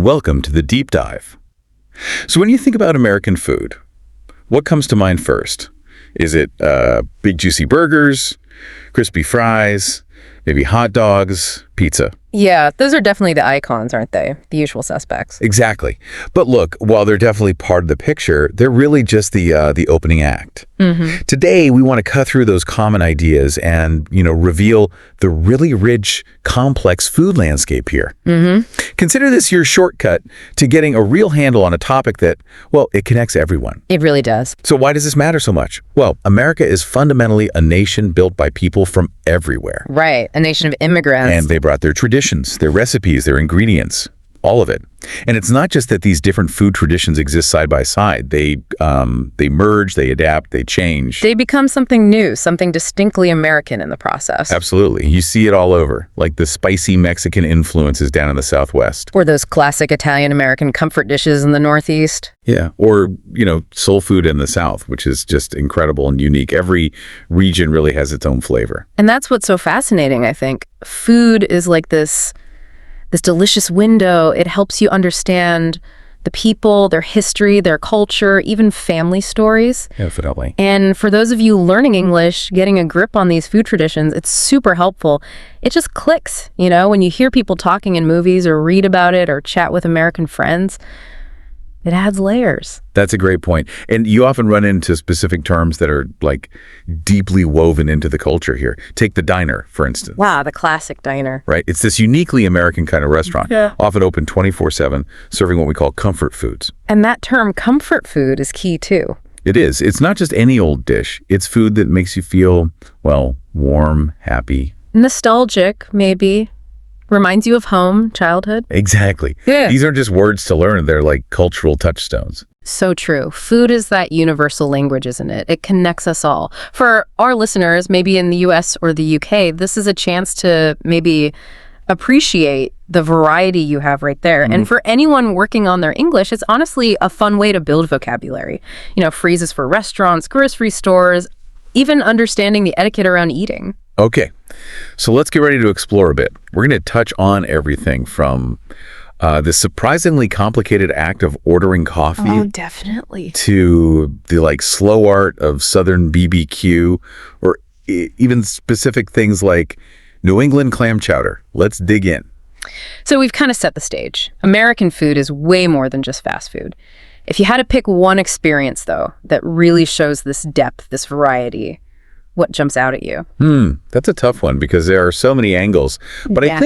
Welcome to the deep dive. So when you think about American food, what comes to mind first? Is it big juicy burgers, crispy fries, maybe hot dogs, pizza? Yeah, those are definitely the icons, aren't they? The usual suspects. Exactly. But look, while they're definitely part of the picture, they're really just the opening act. Today, we want to cut through those common ideas and, reveal the really rich, complex food landscape here. Consider this your shortcut to getting a real handle on a topic that, well, it connects everyone. It really does. So why does this matter so much? Well, America is fundamentally a nation built by people from everywhere. Right, a nation of immigrants. And they brought their traditions, their recipes, their ingredients, all of it. And it's not just that these different food traditions exist side by side. They merge, they adapt, they change. They become something new, something distinctly American in the process. Absolutely. You see it all over, like the spicy Mexican influences down in the Southwest. Or those classic Italian-American comfort dishes in the Northeast. Yeah, or, soul food in the South, which is just incredible and unique. Every region really has its own flavor. And that's what's so fascinating, I think. Food is like this delicious window. It helps you understand the people, their history, their culture, even family stories. Definitely. And for those of you learning English, getting a grip on these food traditions, it's super helpful. It just clicks, when you hear people talking in movies or read about it or chat with American friends. It adds layers. That's a great point. And you often run into specific terms that are deeply woven into the culture here. Take the diner, for instance. Wow, the classic diner. Right? It's this uniquely American kind of restaurant, Yeah. often open 24/7, serving what we call comfort foods. And that term comfort food is key too. It is. It's not just any old dish. It's food that makes you feel, warm, happy. Nostalgic, maybe. Reminds you of home, childhood. Exactly. Yeah. These aren't just words to learn. They're like cultural touchstones. So true. Food is that universal language, isn't it? It connects us all. For our listeners, maybe in the US or the UK, this is a chance to maybe appreciate the variety you have right there. And for anyone working on their English, it's honestly a fun way to build vocabulary. Phrases for restaurants, grocery stores, even understanding the etiquette around eating. Okay, so let's get ready to explore a bit. We're going to touch on everything from the surprisingly complicated act of ordering coffee. Oh, definitely. To the slow art of Southern BBQ, or even specific things like New England clam chowder. Let's dig in. So we've kind of set the stage. American food is way more than just fast food. If you had to pick one experience, though, that really shows this depth, this variety, what jumps out at you? That's a tough one because there are so many angles. But Yeah. I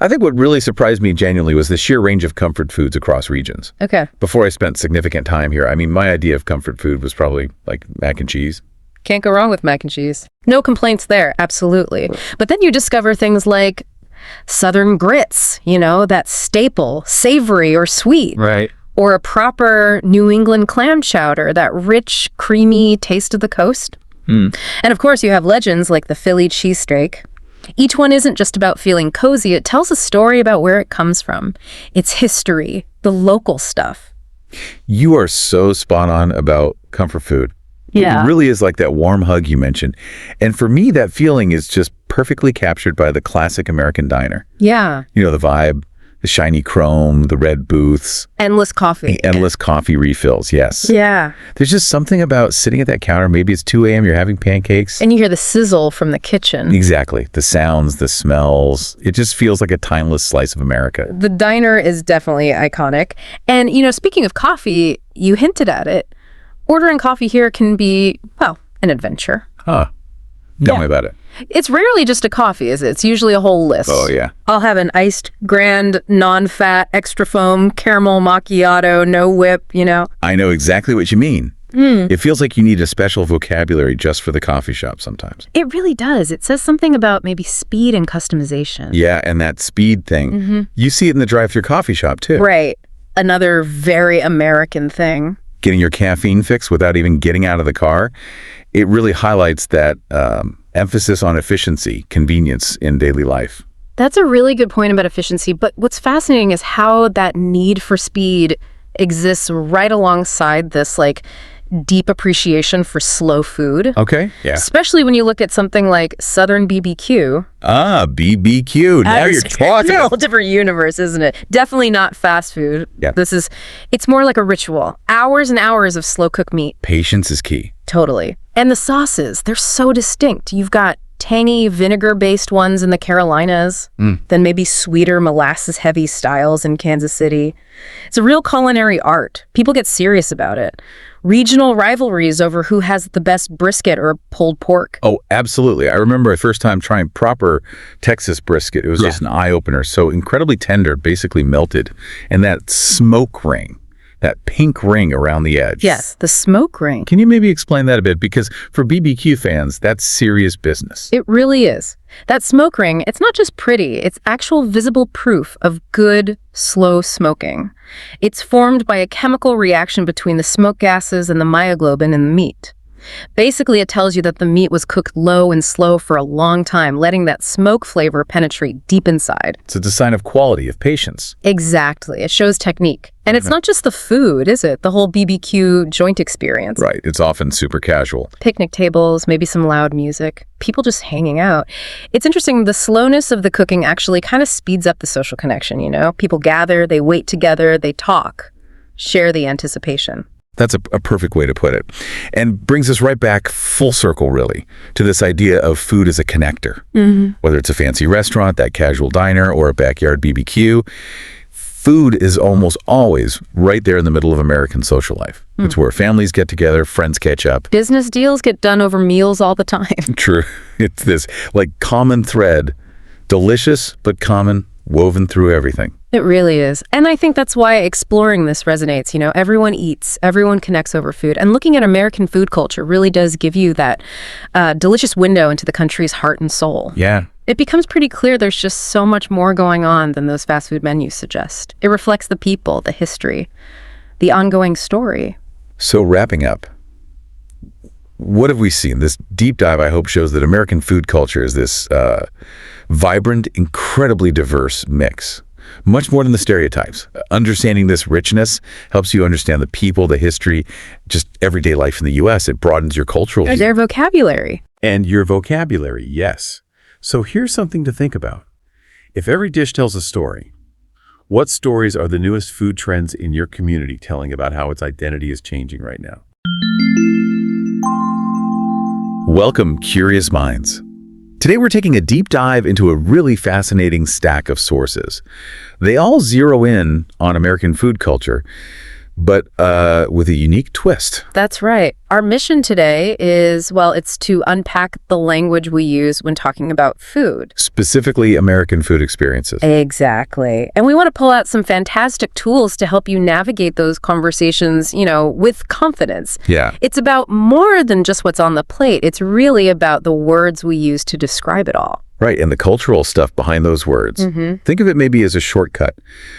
think what really surprised me genuinely was the sheer range of comfort foods across regions. Okay. Before I spent significant time here, my idea of comfort food was probably like mac and cheese. Can't go wrong with mac and cheese. No complaints there, absolutely. But then you discover things like Southern grits, that staple, savory or sweet. Right. Or a proper New England clam chowder, that rich, creamy taste of the coast. And of course, you have legends like the Philly cheesesteak. Each one isn't just about feeling cozy. It tells a story about where it comes from, its history, the local stuff. You are so spot on about comfort food. Yeah. It really is like that warm hug you mentioned. And for me, that feeling is just perfectly captured by the classic American diner. Yeah. The vibe, the shiny chrome, the red booths. Endless coffee. The endless coffee refills, yes. Yeah. There's just something about sitting at that counter. Maybe it's 2 a.m., you're having pancakes. And you hear the sizzle from the kitchen. Exactly. The sounds, the smells. It just feels like a timeless slice of America. The diner is definitely iconic. And, speaking of coffee, you hinted at it. Ordering coffee here can be, an adventure. Huh. Tell me about it. It's rarely just a coffee, is it? It's usually a whole list. Oh, yeah. I'll have an iced, grand, non-fat, extra foam, caramel macchiato, no whip, I know exactly what you mean. It feels like you need a special vocabulary just for the coffee shop sometimes. It really does. It says something about maybe speed and customization. Yeah, and that speed thing. You see it in the drive-through coffee shop, too. Right. Another very American thing. Getting your caffeine fix without even getting out of the car. It really highlights that emphasis on efficiency, convenience in daily life. That's a really good point about efficiency, but what's fascinating is how that need for speed exists right alongside this deep appreciation for slow food. Okay, yeah. Especially when you look at something like Southern BBQ. Ah, BBQ. Now you're talking. It's a whole different universe, isn't it? Definitely not fast food. Yeah. It's more like a ritual. Hours and hours of slow cooked meat. Patience is key. Totally. And the sauces, they're so distinct. You've got tangy vinegar-based ones in the Carolinas, then maybe sweeter molasses-heavy styles in Kansas City. It's a real culinary art. People get serious about it. Regional rivalries over who has the best brisket or pulled pork. Oh, absolutely. I remember the first time trying proper Texas brisket. It was just an eye-opener. So incredibly tender, basically melted. And that smoke ring, that pink ring around the edge. Yes, the smoke ring. Can you maybe explain that a bit? Because for BBQ fans, that's serious business. It really is. That smoke ring, it's not just pretty, it's actual visible proof of good, slow smoking. It's formed by a chemical reaction between the smoke gases and the myoglobin in the meat. Basically, it tells you that the meat was cooked low and slow for a long time, letting that smoke flavor penetrate deep inside. So it's a sign of quality, of patience. Exactly. It shows technique. And it's not just the food, is it? The whole BBQ joint experience. Right. It's often super casual. Picnic tables, maybe some loud music, people just hanging out. It's interesting, the slowness of the cooking actually kind of speeds up the social connection, you know? People gather, they wait together, they talk, share the anticipation. That's a perfect way to put it. And brings us right back full circle, really, to this idea of food as a connector. Whether it's a fancy restaurant, that casual diner, or a backyard BBQ, food is almost always right there in the middle of American social life. It's where families get together, friends catch up. Business deals get done over meals all the time. True. It's this like common thread, delicious but common, woven through everything. It really is. And I think that's why exploring this resonates. You know, everyone eats, everyone connects over food. And looking at American food culture really does give you that delicious window into the country's heart and soul. Yeah. It becomes pretty clear there's just so much more going on than those fast food menus suggest. It reflects the people, the history, the ongoing story. So wrapping up, what have we seen? This deep dive, I hope, shows that American food culture is this vibrant, incredibly diverse mix. Much more than the stereotypes. Understanding this richness helps you understand the people, the history, just everyday life in the U.S. It broadens your cultural view. Their vocabulary. And your vocabulary, yes. So here's something to think about. If every dish tells a story, what stories are the newest food trends in your community telling about how its identity is changing right now? Welcome, Curious Minds. Today we're taking a deep dive into a really fascinating stack of sources. They all zero in on American food culture, but with a unique twist. That's right. Our mission today is, well, it's to unpack the language we use when talking about food. Specifically, American food experiences. Exactly. And we want to pull out some fantastic tools to help you navigate those conversations, you know, with confidence. Yeah. It's about more than just what's on the plate. It's really about the words we use to describe it all. Right, and the cultural stuff behind those words. Think of it maybe as a shortcut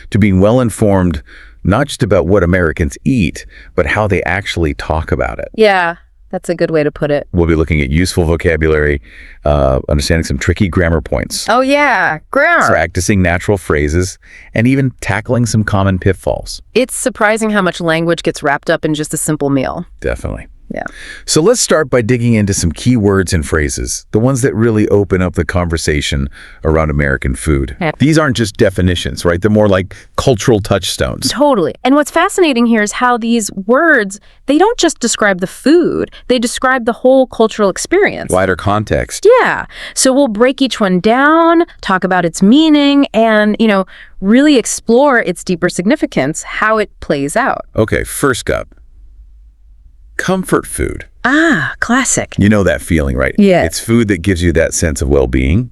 to being well-informed, not just about what Americans eat, but how they actually talk about it. Yeah, that's a good way to put it. We'll be looking at useful vocabulary, understanding some tricky grammar points, Oh, yeah, grammar. practicing natural phrases, and even tackling some common pitfalls. It's surprising how much language gets wrapped up in just a simple meal. Definitely. Yeah. So let's start by digging into some key words and phrases, the ones that really open up the conversation around American food. Yeah. These aren't just definitions, right? They're more like cultural touchstones. Totally. And what's fascinating here is how these words, they don't just describe the food, they describe the whole cultural experience. Wider context. Yeah. So we'll break each one down, talk about its meaning, and, you know, really explore its deeper significance, how it plays out. Okay, first up, comfort food. Ah, classic. You know that feeling, right? Yeah. It's food that gives you that sense of well-being,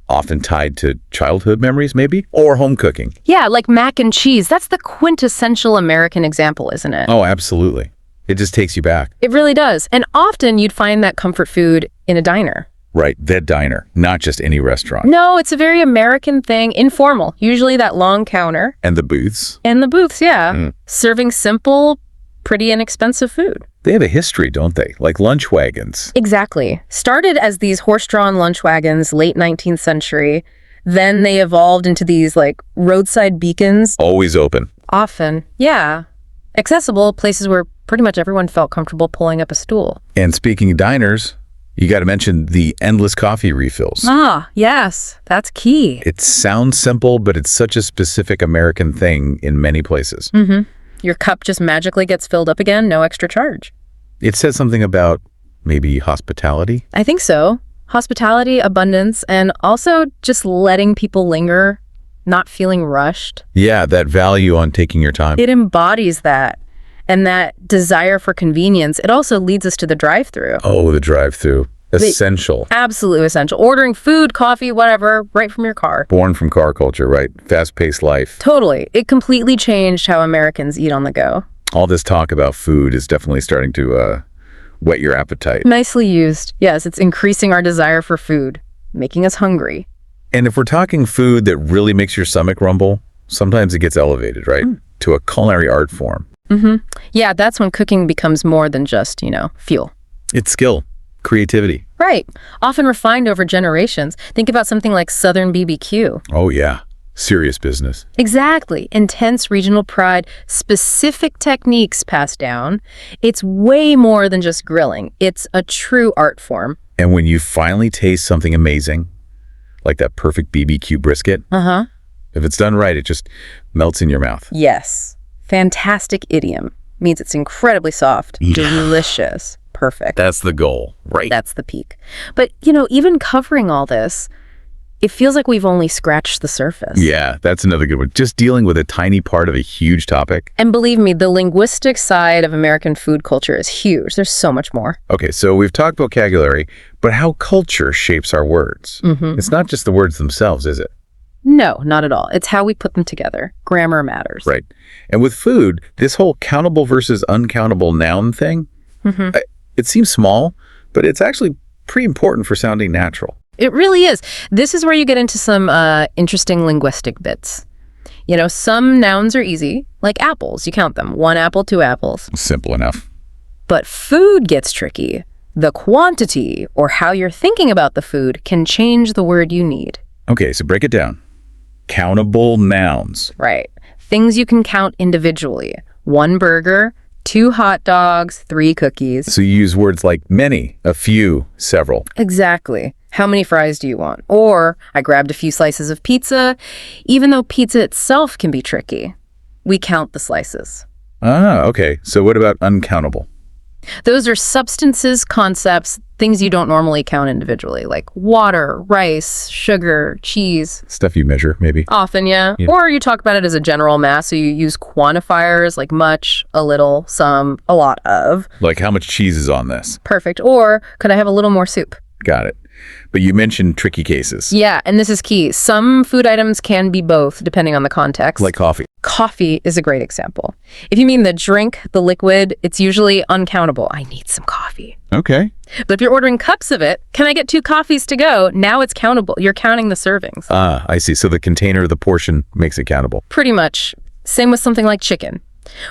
often tied to childhood memories, maybe, or home cooking. Yeah, like mac and cheese. That's the quintessential American example, isn't it? Oh, absolutely. It just takes you back. It really does. And often you'd find that comfort food in a diner. Right, that diner, not just any restaurant. No, it's a very American thing, informal. Usually that long counter. And the booths. And the booths, yeah. Serving simple, pretty inexpensive food. They have a history, don't they? Like lunch wagons. Exactly. Started as these horse-drawn lunch wagons, late 19th century. Then they evolved into these like roadside beacons. Always open. Often, yeah. Accessible, places where pretty much everyone felt comfortable pulling up a stool. And speaking of diners, you got to mention the endless coffee refills. Ah, yes, that's key. It sounds simple, but it's such a specific American thing in many places. Mm-hmm. Your cup just magically gets filled up again, no extra charge. It says something about maybe hospitality. I think so. Hospitality, abundance, and also just letting people linger, not feeling rushed. Yeah, that value on taking your time. It embodies that. And that desire for convenience, it also leads us to the drive-thru. Oh, the drive-thru. Essential. Absolutely essential. Ordering food, coffee, whatever, right from your car. Born from car culture, right? Fast-paced life. Totally. It completely changed how Americans eat on the go. All this talk about food is definitely starting to whet your appetite. Nicely used. Yes, it's increasing our desire for food, making us hungry. And if we're talking food that really makes your stomach rumble, sometimes it gets elevated, right? To a culinary art form. Mm-hmm. Yeah, that's when cooking becomes more than just, fuel. It's skill, creativity. Right. Often refined over generations. Think about something like Southern BBQ. Oh, yeah. Serious business. Exactly. Intense regional pride, specific techniques passed down. It's way more than just grilling. It's a true art form. And when you finally taste something amazing, like that perfect BBQ brisket, if it's done right, it just melts in your mouth. Yes. Fantastic idiom. Means it's incredibly soft, delicious, perfect. That's the goal, right? That's the peak. But, even covering all this, it feels like we've only scratched the surface. Yeah, that's another good one. Just dealing with a tiny part of a huge topic. And believe me, the linguistic side of American food culture is huge. There's so much more. Okay, so we've talked vocabulary, but how culture shapes our words. It's not just the words themselves, is it? No, not at all. It's how we put them together. Grammar matters. Right. And with food, this whole countable versus uncountable noun thing, it seems small, but it's actually pretty important for sounding natural. It really is. This is where you get into some interesting linguistic bits. Some nouns are easy, like apples. You count them. 1 apple, 2 apples. Simple enough. But food gets tricky. The quantity, or how you're thinking about the food, can change the word you need. Okay, so break it down. Countable nouns. Right. Things you can count individually. 1 burger, 2 hot dogs, 3 cookies. So you use words like many, a few, several. Exactly. How many fries do you want? Or, I grabbed a few slices of pizza. Even though pizza itself can be tricky, we count the slices. Ah, okay. So what about uncountable? Those are substances, concepts, things you don't normally count individually, like water, rice, sugar, cheese. Stuff you measure, maybe. Often, yeah. Or you talk about it as a general mass, so you use quantifiers like much, a little, some, a lot of. Like how much cheese is on this? Perfect. Or, could I have a little more soup? Got it. But you mentioned tricky cases. Yeah, and this is key. Some food items can be both, depending on the context. Like coffee. Coffee is a great example. If you mean the drink, the liquid, it's usually uncountable. I need some coffee. Okay. But if you're ordering cups of it, can I get 2 coffees to go? Now it's countable. You're counting the servings. Ah, I see. So the container, the portion makes it countable. Pretty much. Same with something like chicken.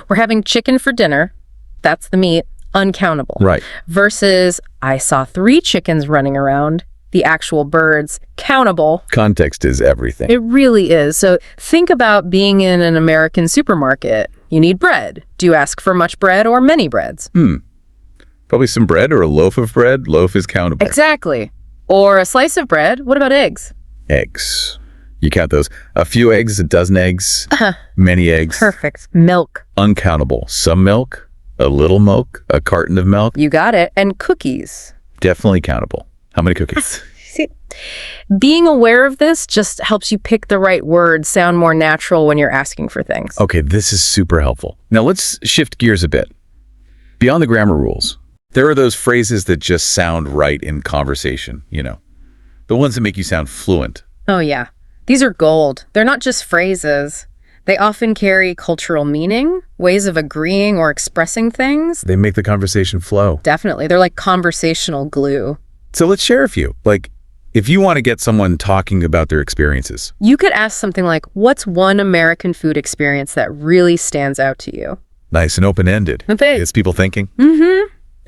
We're having chicken for dinner. That's the meat. Uncountable. Right. Versus, I saw 3 chickens running around. The actual birds, countable. Context is everything. It really is. So think about being in an American supermarket. You need bread. Do you ask for much bread or many breads? Probably some bread or a loaf of bread. Loaf is countable. Exactly. Or a slice of bread. What about eggs? Eggs. You count those. A few eggs, a dozen eggs, many eggs. Perfect. Milk. Uncountable. Some milk, a little milk, a carton of milk. You got it. And cookies. Definitely countable. How many cookies? See, being aware of this just helps you pick the right words, sound more natural when you're asking for things. Okay, this is super helpful. Now let's shift gears a bit. Beyond the grammar rules, there are those phrases that just sound right in conversation, the ones that make you sound fluent. Oh, yeah. These are gold. They're not just phrases. They often carry cultural meaning, ways of agreeing or expressing things. They make the conversation flow. Definitely. They're like conversational glue. So let's share a few. Like, if you want to get someone talking about their experiences. You could ask something like, what's one American food experience that really stands out to you? Nice and open-ended. Okay. Gets people thinking.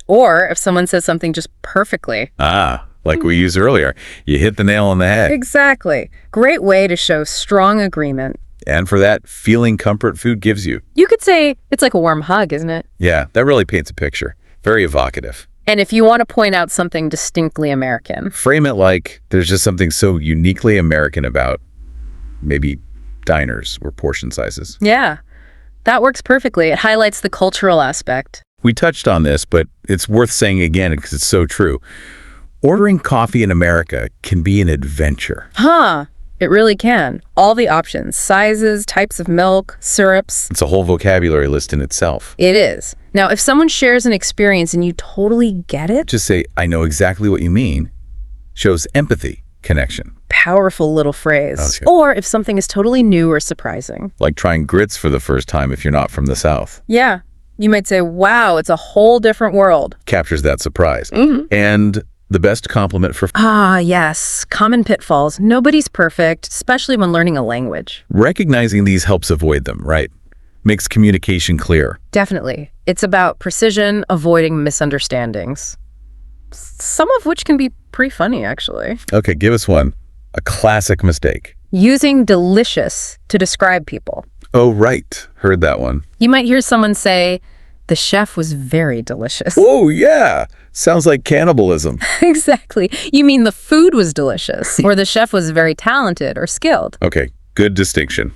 Or if someone says something just perfectly. Like we used earlier. You hit the nail on the head. Exactly. Great way to show strong agreement. And for that feeling comfort food gives you. You could say it's like a warm hug, isn't it? Yeah, that really paints a picture. Very evocative. And if you want to point out something distinctly American, Frame it like there's just something so uniquely American about maybe diners or portion sizes. yeah, that works perfectly. It highlights the cultural aspect. We touched on this, but it's worth saying again because it's so true. Ordering coffee in America can be an adventure. Huh, it really can. All the options, sizes, types of milk, syrups. It's a whole vocabulary list in itself. It is. Now, if someone shares an experience and you totally get it, Just say, I know exactly what you mean, shows empathy, connection. powerful little phrase. Okay. Or if something is totally new or surprising. Like trying grits for the first time if you're not from the South. Yeah, you might say, wow, it's a whole different world. Captures that surprise. And the best compliment for Ah, yes, common pitfalls. Nobody's perfect, especially when learning a language. recognizing these helps avoid them, right? Makes communication clear. Definitely. It's about precision, avoiding misunderstandings. Some of which can be pretty funny, actually. Okay, give us one. A classic mistake. Using delicious to describe people. Oh, right. Heard that one. You might hear someone say, the chef was very delicious. Oh, yeah. Sounds like cannibalism. Exactly. You mean the food was delicious, or the chef was very talented or skilled. Okay, good distinction.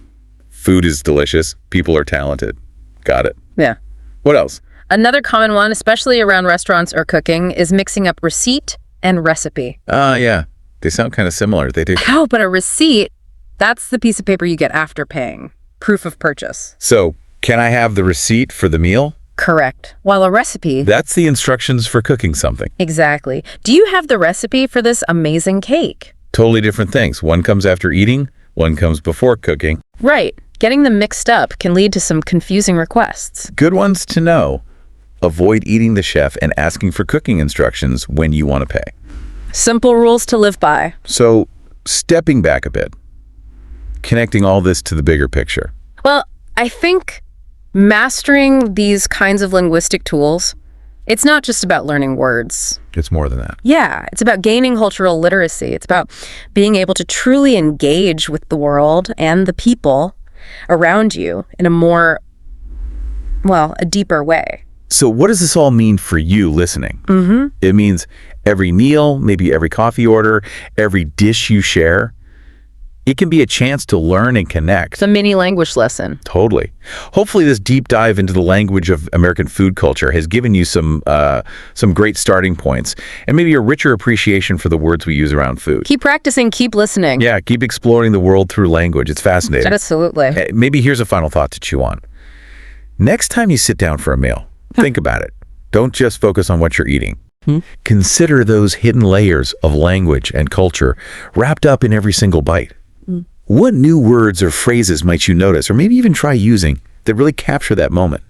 Food is delicious. People are talented. Got it. Yeah. What else? Another common one, especially around restaurants or cooking, is mixing up receipt and recipe. Yeah. They sound kind of similar. They do. Oh, but a receipt, that's the piece of paper you get after paying. Proof of purchase. So, can I have the receipt for the meal? Correct. While a recipe... That's the instructions for cooking something. Exactly. Do you have the recipe for this amazing cake? Totally different things. One comes after eating, one comes before cooking. Right. Getting them mixed up can lead to some confusing requests. Good ones to know. Avoid eating the chef and asking for cooking instructions when you want to pay. Simple rules to live by. So, stepping back a bit, connecting all this to the bigger picture. Well, I think mastering these kinds of linguistic tools, it's not just about learning words. It's more than that. Yeah, it's about gaining cultural literacy. It's about being able to truly engage with the world and the people around you in a more, well, a deeper way. So what does this all mean for you listening? It means every meal, maybe every coffee order, every dish you share. It can be a chance to learn and connect. It's a mini language lesson. Totally. Hopefully this deep dive into the language of American food culture has given you some great starting points and maybe a richer appreciation for the words we use around food. Keep practicing, keep listening. Yeah, keep exploring the world through language. It's fascinating. Absolutely. Maybe here's a final thought to chew on. Next time you sit down for a meal, think about it. Don't just focus on what you're eating. Consider those hidden layers of language and culture wrapped up in every single bite. What new words or phrases might you notice, or maybe even try using, that really capture that moment?